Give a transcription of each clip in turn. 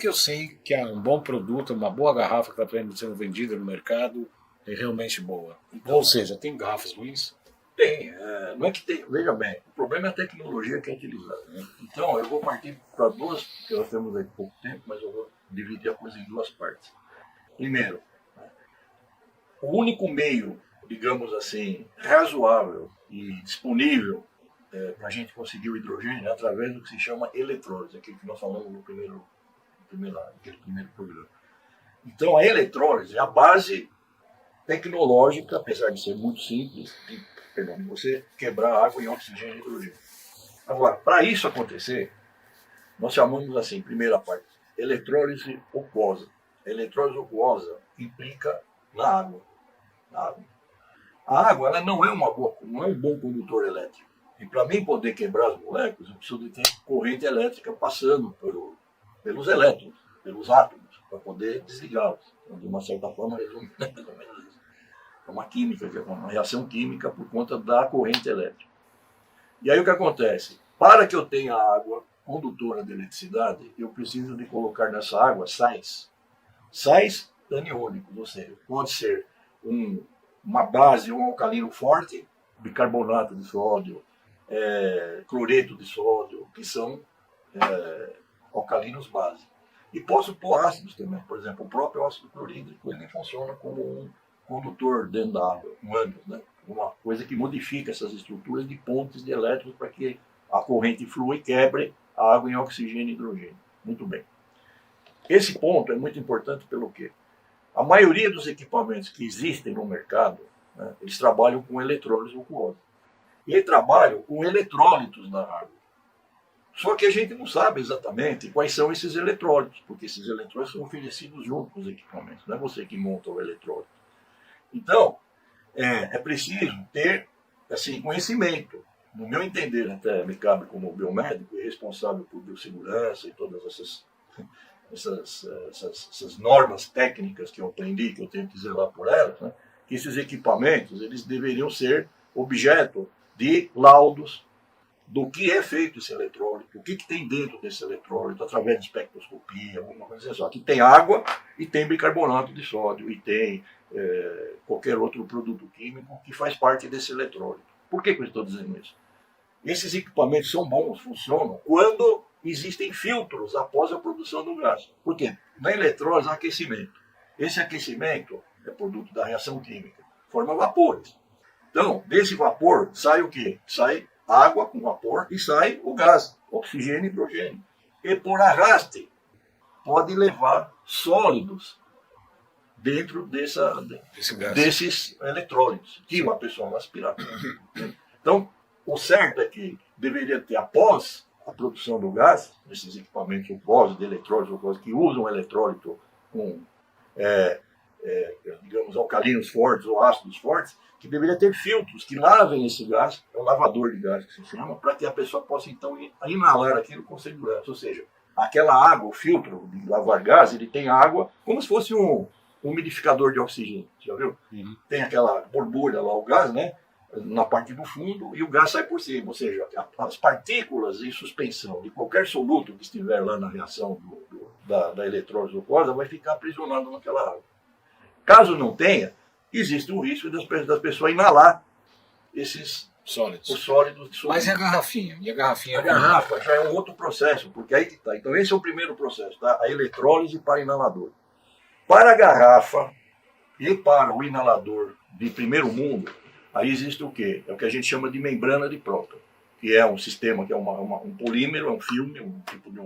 eu sei que é um bom produto, uma boa garrafa que está sendo vendida no mercado é realmente boa? Então, ou seja, tem garrafas ruins? Tem, não é que tem, veja bem, o problema é a tecnologia que é utilizada. Né? Então, eu vou partir para duas, porque nós temos aí pouco tempo, mas eu vou dividir a coisa em duas partes. Primeiro, o único meio, digamos assim, razoável e disponível para a gente conseguir o hidrogênio é através do que se chama eletrólise, aquilo que nós falamos no primeiro programa. Então, a eletrólise é a base tecnológica, apesar de ser muito simples, de você quebrar água em oxigênio e hidrogênio. Agora, para isso acontecer, nós chamamos assim, primeira parte, eletrólise aquosa. A eletrólise aquosa implica na água. A água ela não é um bom condutor elétrico. E para mim poder quebrar as moléculas, eu preciso de ter corrente elétrica passando pelos elétrons, pelos átomos, para poder desligá-los. Então, de uma certa forma, resume mais ou menos isso. É uma química, é uma reação química por conta da corrente elétrica. E aí o que acontece? Para que eu tenha água condutora de eletricidade, eu preciso de colocar nessa água sais. Sais aniônicos, ou seja, pode ser uma base, um alcalino forte, bicarbonato de sódio, cloreto de sódio, que são alcalinos base. E posso pôr ácidos também, por exemplo, o próprio ácido clorídrico ele funciona como um condutor dentro da água, um ânion, né? Uma coisa que modifica essas estruturas de pontes de elétrons para que a corrente flua e quebre a água em oxigênio e hidrogênio. Muito bem. Esse ponto é muito importante pelo quê? A maioria dos equipamentos que existem no mercado, né, eles trabalham com eletrólise aquosa. E trabalham com eletrólitos da água. Só que a gente não sabe exatamente quais são esses eletrólitos, porque esses eletrólitos são oferecidos junto com os equipamentos. Não é você que monta o eletrólito. Então, é preciso ter assim, conhecimento. No meu entender, até me cabe como biomédico e responsável por biossegurança e todas essas normas técnicas que eu aprendi, que eu tenho que zelar por elas, né? Que esses equipamentos eles deveriam ser objeto de laudos do que é feito esse eletrólito, o que tem dentro desse eletrólito, através de espectroscopia, alguma coisa assim. Aqui tem água e tem bicarbonato de sódio e tem qualquer outro produto químico que faz parte desse eletrólito. Por que eu estou dizendo isso? Esses equipamentos são bons, funcionam, quando existem filtros após a produção do gás. Por quê? Na eletrólise há aquecimento. Esse aquecimento é produto da reação química, forma vapores. Então, desse vapor sai o quê? Sai água com vapor e sai o gás, oxigênio e hidrogênio. E por arraste pode levar sólidos dentro desses eletrólitos, que uma pessoa vai aspirar. Então, o certo é que deveria ter, após a produção do gás, esses equipamentos aquosos, de eletrólise aquosos, que usam eletrólito com, digamos, alcalinos fortes ou ácidos fortes, que deveria ter filtros que lavem esse gás, é um lavador de gás que se chama, para que a pessoa possa, então, inalar aquilo com segurança. Ou seja, aquela água, o filtro de lavar gás, ele tem água como se fosse um umidificador de oxigênio, já viu? Uhum. Tem aquela borbulha lá, o gás, né? Na parte do fundo e o gás sai por cima, ou seja, as partículas em suspensão de qualquer soluto que estiver lá na reação da eletrólise aquosa vai ficar aprisionado naquela água. Caso não tenha, existe o risco das pessoas inalar esses sólidos. Os sólidos de soluto. Mas e a garrafinha? A garrafa já é um outro processo, porque aí que está. Então esse é o primeiro processo, tá? A eletrólise para inalador. Para a garrafa e para o inalador de primeiro mundo, aí existe o quê? É o que a gente chama de membrana de próton, que é um sistema, que é um polímero, é um filme, um tipo de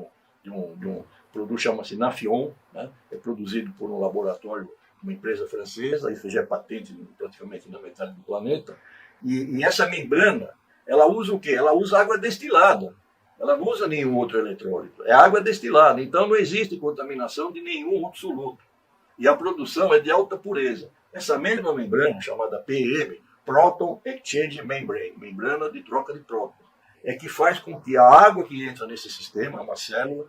um produto, chama-se Nafion, né? É produzido por um laboratório, uma empresa francesa, isso já é patente praticamente na metade do planeta, e essa membrana, ela usa o quê? Ela usa água destilada, ela não usa nenhum outro eletrólito, é água destilada, então não existe contaminação de nenhum outro soluto, e a produção é de alta pureza. Essa mesma membrana, chamada PM, Proton Exchange Membrane, membrana de troca de prótons, é que faz com que a água que entra nesse sistema, uma célula,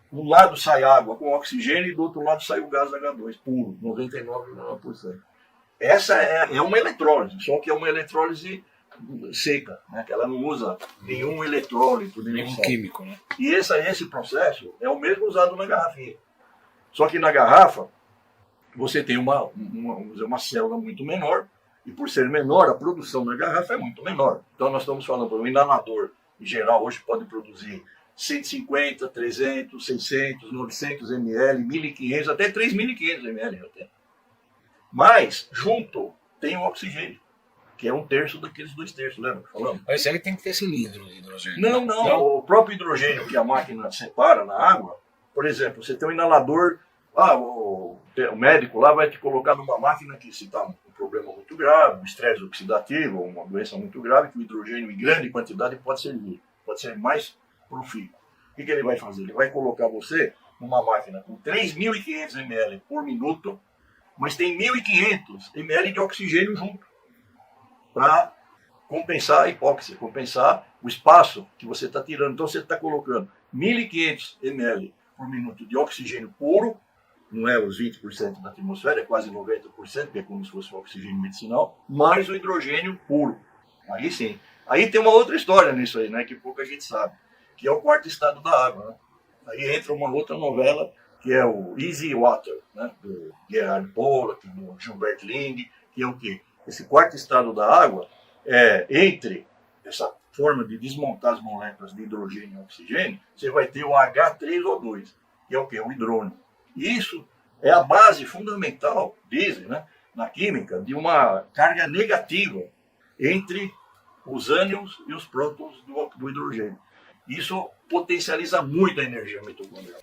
de um lado sai água com oxigênio e do outro lado sai o gás H2 puro, 99,9%. Essa é uma eletrólise, só que é uma eletrólise seca, né? Que ela não usa nenhum eletrólito, Nenhum sal. químico, né? E esse processo é o mesmo usado na garrafinha. Só que na garrafa, você tem uma célula muito menor, e por ser menor, a produção na garrafa é muito menor. Então nós estamos falando, o inalador, em geral, hoje pode produzir 150, 300, 600, 900 ml, 1.500, até 3.500 ml até. Mas, junto, tem o oxigênio, que é 1/3 daqueles 2/3, lembra que falamos? Mas esse aí tem que ter cilindro de hidrogênio. Não. O próprio hidrogênio que a máquina separa na água, por exemplo, você tem um inalador, o médico lá vai te colocar numa máquina que se está um problema muito grave, um estresse oxidativo, uma doença muito grave, que o hidrogênio em grande quantidade pode ser mais profícuo. O que ele vai fazer? Ele vai colocar você numa máquina com 3.500 ml por minuto, mas tem 1.500 ml de oxigênio junto, para compensar a hipóxia, compensar o espaço que você está tirando. Então você está colocando 1.500 ml por minuto de oxigênio puro, não é os 20% da atmosfera, é quase 90%, que é como se fosse um oxigênio medicinal, mais o hidrogênio puro. Aí sim. Aí tem uma outra história nisso aí, né, que pouca gente sabe, que é o quarto estado da água. Né? Aí entra uma outra novela, que é o Easy Water, né, do Gerhard Pollack, do Gilbert Ling, que é o quê? Esse quarto estado da água é entre essa forma de desmontar as moléculas de hidrogênio e oxigênio, você vai ter o H3O2, que é o quê? O hidrônio. E isso é a base fundamental, dizem, né, na química, de uma carga negativa entre os ânions e os prótons do hidrogênio. Isso potencializa muito a energia mitocondrial.